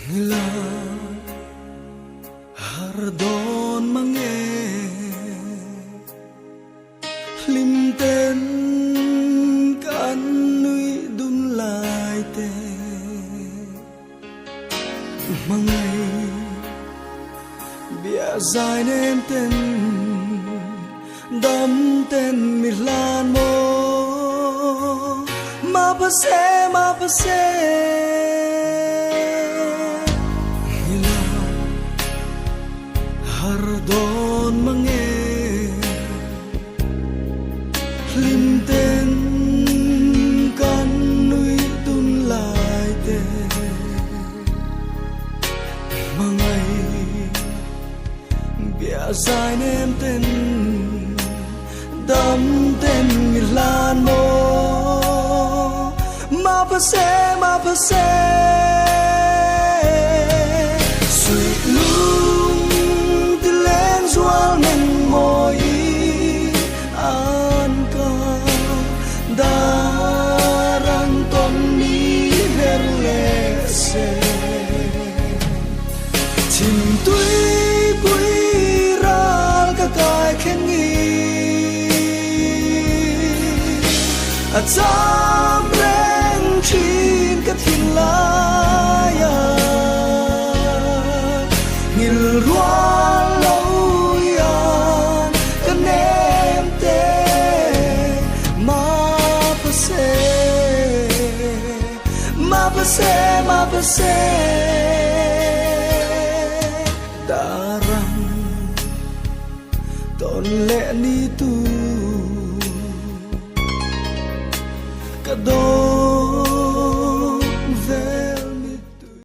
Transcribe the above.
ngila hardon mange limten kan nui dun lai te mangai bia dài nên tên đắm tên milan mo ma pa se ngila hardon mange limten kan nui dun lai te mangai bia dài nên tên đắm tên milan mo ma pa se sweet lung ti len zual men moi an ka daran ton ni herle se chim tui pui ral ka kai khen ngi a cham reng chin ka thin la ya ngil rual lo ya ka nem te ma pa se darang ton le ni tu ka do